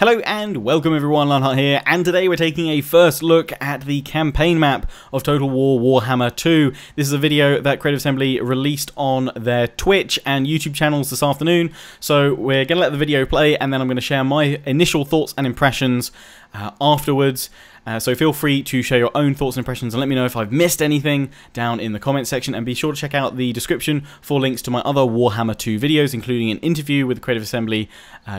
Hello and welcome everyone, Lionheart here, and today we're taking a first look at the campaign map of Total War Warhammer 2. This is a video that Creative Assembly released on their Twitch and YouTube channels this afternoon, so we're going to let the video play and then I'm going to share my initial thoughts and impressions afterwards. So feel free to share your own thoughts and impressions and let me know if I've missed anything down in the comments section, and be sure to check out the description for links to my other Warhammer 2 videos, including an interview with Creative Assembly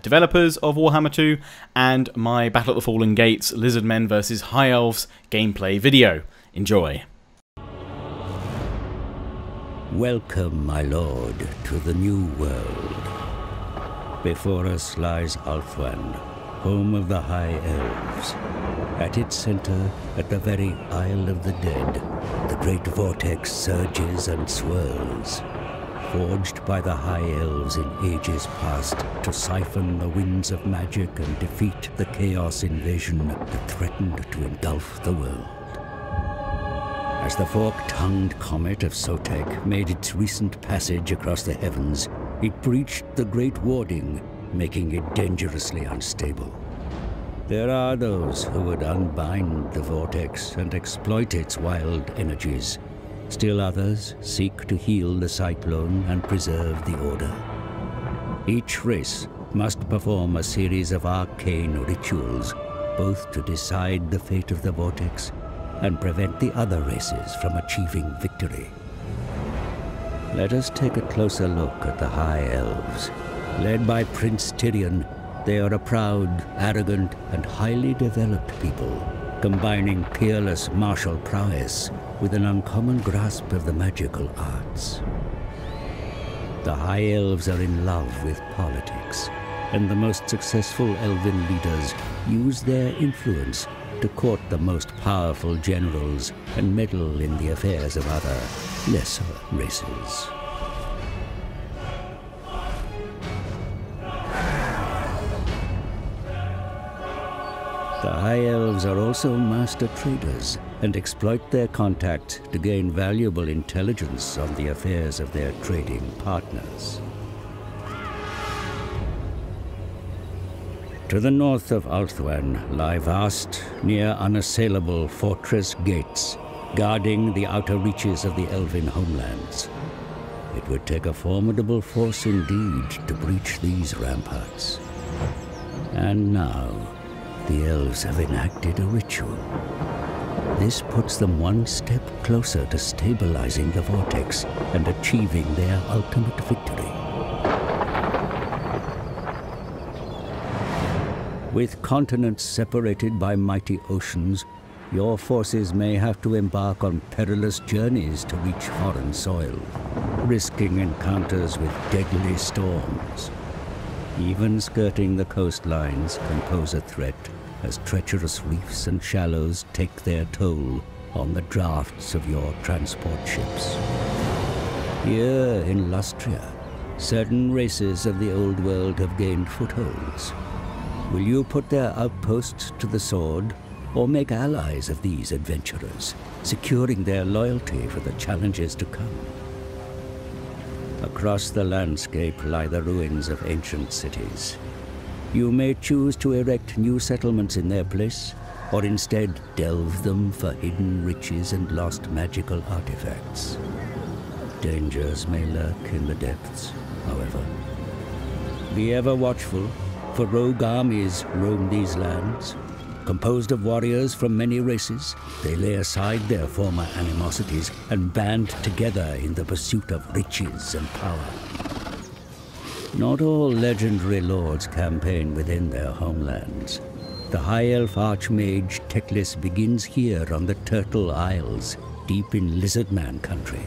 developers of Warhammer 2 and my Battle at the Fallen Gates Lizardmen vs High Elves gameplay video. Enjoy. Welcome, my lord, to the new world. Before us lies Ulthuan, home of the High Elves. At its center, at the very Isle of the Dead, the great vortex surges and swirls, forged by the High Elves in ages past to siphon the winds of magic and defeat the chaos invasion that threatened to engulf the world. As the fork-tongued comet of Sotek made its recent passage across the heavens, it breached the Great Warding, making it dangerously unstable. There are those who would unbind the vortex and exploit its wild energies. Still others seek to heal the cyclone and preserve the order. Each race must perform a series of arcane rituals, both to decide the fate of the vortex and prevent the other races from achieving victory. Let us take a closer look at the High Elves. Led by Prince Tyrion, they are a proud, arrogant, and highly developed people, combining peerless martial prowess with an uncommon grasp of the magical arts. The High Elves are in love with politics, and the most successful elven leaders use their influence to court the most powerful generals and meddle in the affairs of other, lesser races. The High Elves are also master traders and exploit their contacts to gain valuable intelligence on the affairs of their trading partners. To the north of Ulthuan lie vast, near unassailable fortress gates, guarding the outer reaches of the elven homelands. It would take a formidable force indeed to breach these ramparts. And now, the elves have enacted a ritual. This puts them one step closer to stabilizing the vortex and achieving their ultimate victory. With continents separated by mighty oceans, your forces may have to embark on perilous journeys to reach foreign soil, risking encounters with deadly storms. Even skirting the coastlines can pose a threat, as treacherous reefs and shallows take their toll on the drafts of your transport ships. Here in Lustria, certain races of the old world have gained footholds. Will you put their outposts to the sword, or make allies of these adventurers, securing their loyalty for the challenges to come? Across the landscape lie the ruins of ancient cities. You may choose to erect new settlements in their place, or instead delve them for hidden riches and lost magical artifacts. Dangers may lurk in the depths, however. Be ever watchful, for rogue armies roam these lands. Composed of warriors from many races, they lay aside their former animosities and band together in the pursuit of riches and power. Not all legendary lords campaign within their homelands. The High Elf Archmage Teclis begins here on the Turtle Isles, deep in Lizardman country.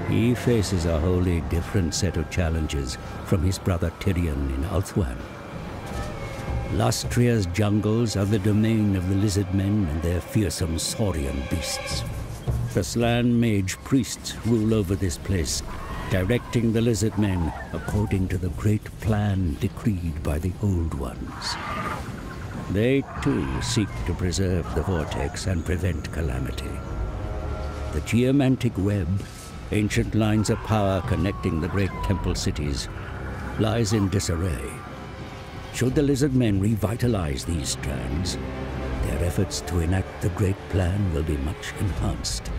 He faces a wholly different set of challenges from his brother Tyrion in Ulthuan. Lustria's jungles are the domain of the Lizardmen and their fearsome saurian beasts. The Slan Mage priests rule over this place, directing the Lizardmen according to the great plan decreed by the Old Ones. They, too, seek to preserve the vortex and prevent calamity. The geomantic web, ancient lines of power connecting the great temple cities, lies in disarray. Should the lizard men revitalize these strands, their efforts to enact the great plan will be much enhanced.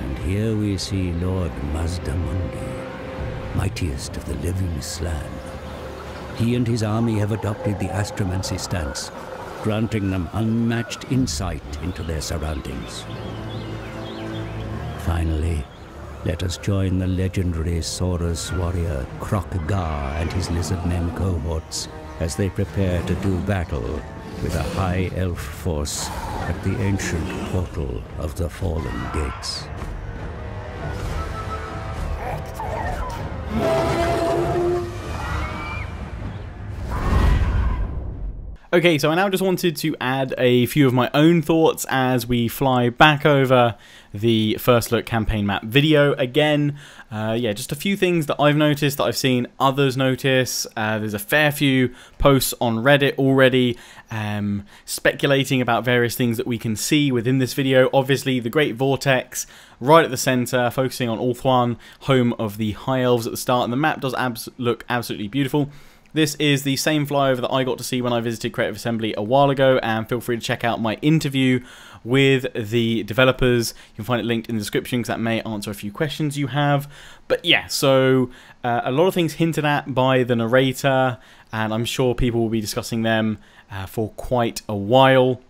And here we see Lord Mazdamundi, mightiest of the living slan. He and his army have adopted the astromancy stance, granting them unmatched insight into their surroundings. Finally, let us join the legendary Saurus warrior Kroq-Gar and his lizard men cohorts as they prepare to do battle with a high elf force at the ancient portal of the Fallen Gates. Okay, so I now just wanted to add a few of my own thoughts as we fly back over the first look campaign map video again. Yeah, just a few things that I've noticed, that I've seen others notice. There's a fair few posts on Reddit already speculating about various things that we can see within this video. Obviously, the Great Vortex right at the center, focusing on Ulthuan, home of the High Elves at the start, and the map does look absolutely beautiful. This is the same flyover that I got to see when I visited Creative Assembly a while ago, and feel free to check out my interview with the developers. You can find it linked in the description because that may answer a few questions you have. But yeah, so a lot of things hinted at by the narrator, and I'm sure people will be discussing them for quite a while.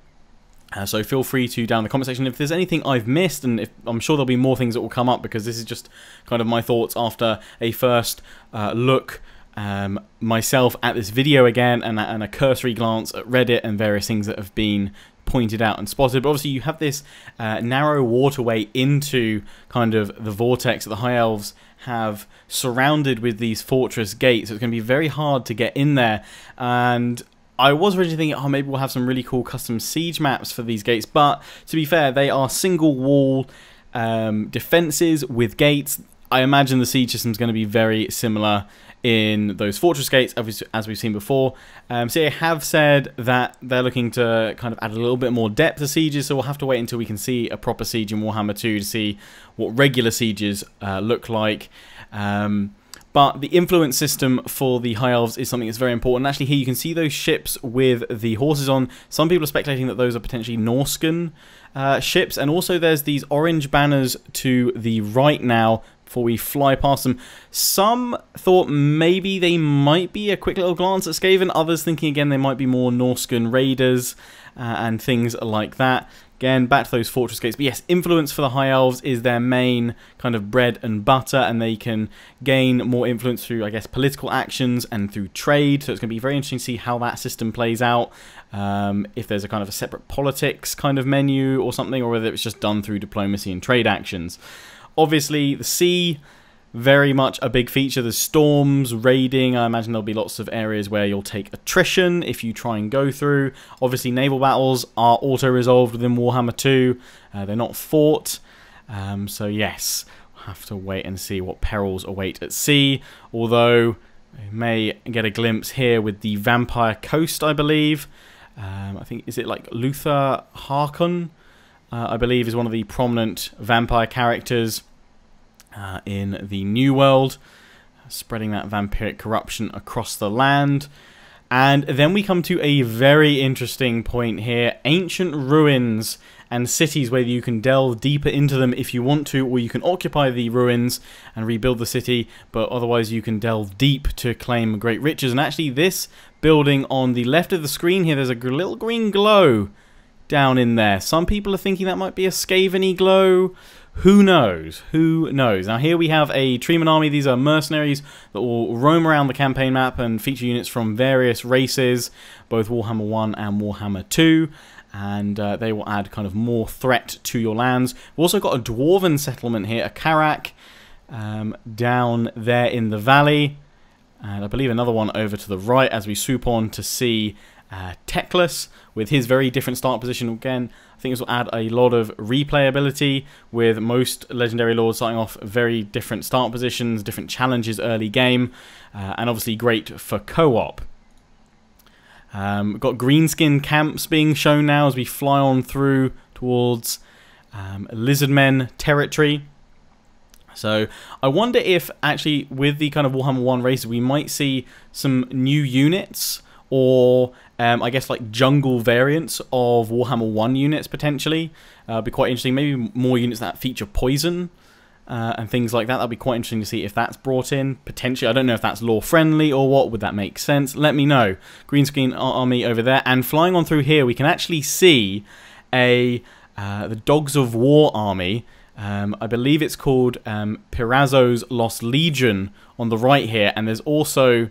So feel free to down in the comment section if there's anything I've missed, and I'm sure there'll be more things that will come up, because this is just kind of my thoughts after a first look myself at this video again, and a cursory glance at Reddit and various things that have been pointed out and spotted. But obviously you have this narrow waterway into kind of the vortex that the High Elves have surrounded with these fortress gates, so it's going to be very hard to get in there. And I was originally thinking, oh, maybe we'll have some really cool custom siege maps for these gates, but to be fair, they are single wall defenses with gates. I imagine the siege system is going to be very similar in those fortress gates as we've seen before. So they have said that they're looking to kind of add a little bit more depth to sieges, so we'll have to wait until we can see a proper siege in Warhammer 2 to see what regular sieges look like. But the influence system for the High Elves is something that's very important. Actually, here you can see those ships with the horses on. Some people are speculating that those are potentially Norscan ships, and also there's these orange banners to the right now before we fly past them. Some thought maybe they might be a quick little glance at Skaven, others thinking again they might be more Norscan raiders and things like that. Again, back to those fortress gates. But yes, influence for the High Elves is their main kind of bread and butter, and they can gain more influence through, I guess, political actions and through trade. So it's going to be very interesting to see how that system plays out. If there's a kind of a separate politics kind of menu or something, or whether it's just done through diplomacy and trade actions. Obviously, the sea, very much a big feature. There's storms, raiding. I imagine there'll be lots of areas where you'll take attrition if you try and go through. Obviously, naval battles are auto-resolved within Warhammer 2. They're not fought. So yes, we'll have to wait and see what perils await at sea. Although, we may get a glimpse here with the Vampire Coast, I believe. I think, is it like Luther Harkon? I believe is one of the prominent vampire characters in the New World, spreading that vampiric corruption across the land. And then we come to a very interesting point here. Ancient ruins and cities, whether you can delve deeper into them if you want to, or you can occupy the ruins and rebuild the city, but otherwise you can delve deep to claim great riches. And actually this building on the left of the screen here, there's a little green glow down in there. Some people are thinking that might be a Skaven-y glow. Who knows? Who knows? Now here we have a Treeman army. These are mercenaries that will roam around the campaign map and feature units from various races, both Warhammer 1 and Warhammer 2. And they will add kind of more threat to your lands. We've also got a dwarven settlement here, a Karak, down there in the valley. And I believe another one over to the right as we swoop on to see Teclis with his very different start position. Again, I think this will add a lot of replayability, with most Legendary Lords starting off very different start positions, different challenges early game, and obviously great for co-op. We've got greenskin camps being shown now as we fly on through towards Lizardmen territory. So I wonder if actually with the kind of Warhammer 1 races we might see some new units, or I guess like jungle variants of Warhammer 1 units potentially. Be quite interesting. Maybe more units that feature poison and things like that. That'd be quite interesting to see if that's brought in potentially. I don't know if that's lore friendly or what. Would that make sense? Let me know. Green screen army over there, and flying on through here we can actually see the Dogs of War army. I believe it's called Pirazzo's Lost Legion on the right here, and there's also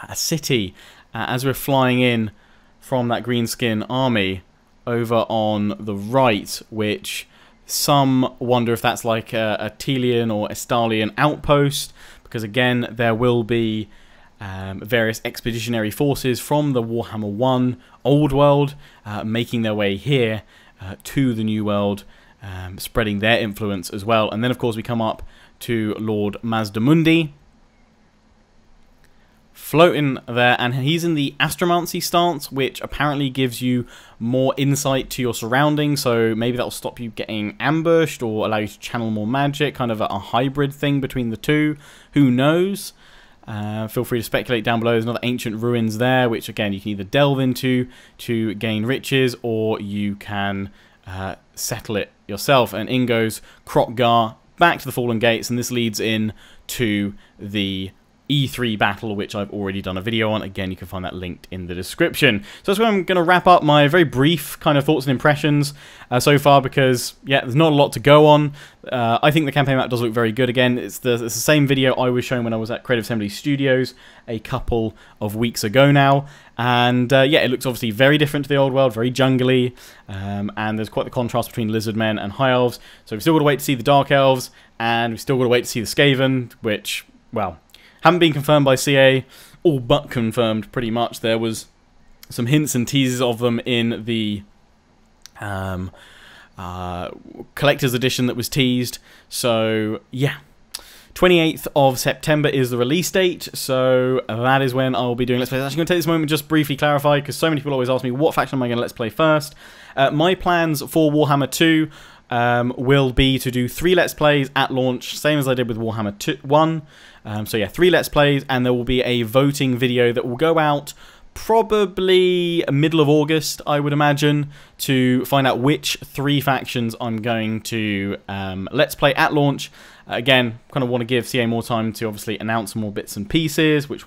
a city as we're flying in from that green skin army over on the right, which some wonder if that's like a Telian or Estalian outpost, because again there will be various expeditionary forces from the Warhammer 1 Old World making their way here to the New World, spreading their influence as well. And then of course we come up to Lord Mazdamundi, floating there, and he's in the astromancy stance, which apparently gives you more insight to your surroundings, so maybe that'll stop you getting ambushed or allow you to channel more magic, kind of a hybrid thing between the two. Who knows? Feel free to speculate down below. There's another ancient ruins there, which again you can either delve into to gain riches, or you can settle it yourself. And in goes Krokgar back to the Fallen Gates, and this leads in to the E3 battle, which I've already done a video on. Again, you can find that linked in the description. So that's where I'm going to wrap up my very brief kind of thoughts and impressions so far, because yeah, there's not a lot to go on. I think the campaign map does look very good. Again, it's the same video I was showing when I was at Creative Assembly Studios a couple of weeks ago now, and yeah, it looks obviously very different to the old world, very jungly, and there's quite the contrast between lizard men and high elves. So we've still got to wait to see the dark elves, and we've still got to wait to see the Skaven, which, well, haven't been confirmed by CA, all but confirmed pretty much. There was some hints and teases of them in the collector's edition that was teased. So yeah, 28th of September is the release date, so that is when I'll be doing Let's Play. I'm actually going to take this moment just briefly clarify, because so many people always ask me what faction am I going to Let's Play first. My plans for Warhammer 2 will be to do 3 Let's Plays at launch, same as I did with Warhammer 1. So yeah, 3 Let's Plays, and there will be a voting video that will go out probably middle of August, I would imagine, to find out which 3 factions I'm going to Let's Play at launch. Again, kind of want to give CA more time to obviously announce more bits and pieces, which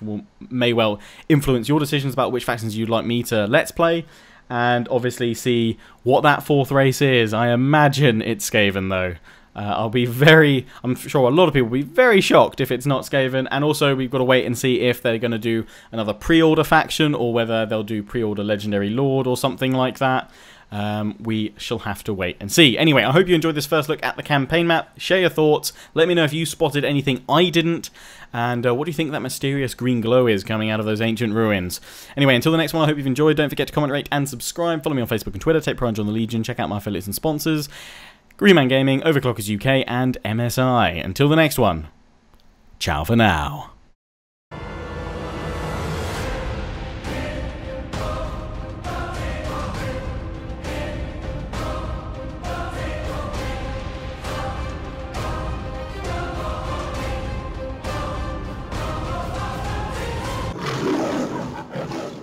may well influence your decisions about which factions you'd like me to Let's Play. And obviously see what that 4th race is. I imagine it's Skaven, though. I'm sure a lot of people will be very shocked if it's not Skaven. And also, we've got to wait and see if they're going to do another pre-order faction, or whether they'll do pre-order Legendary Lord or something like that. We shall have to wait and see. Anyway, I hope you enjoyed this first look at the campaign map. Share your thoughts. Let me know if you spotted anything I didn't. And what do you think that mysterious green glow is coming out of those ancient ruins? Anyway, until the next one, I hope you've enjoyed. Don't forget to comment, rate, and subscribe. Follow me on Facebook and Twitter. Take pride on the Legion. Check out my affiliates and sponsors: Greenman Gaming, Overclockers UK, and MSI. Until the next one, ciao for now.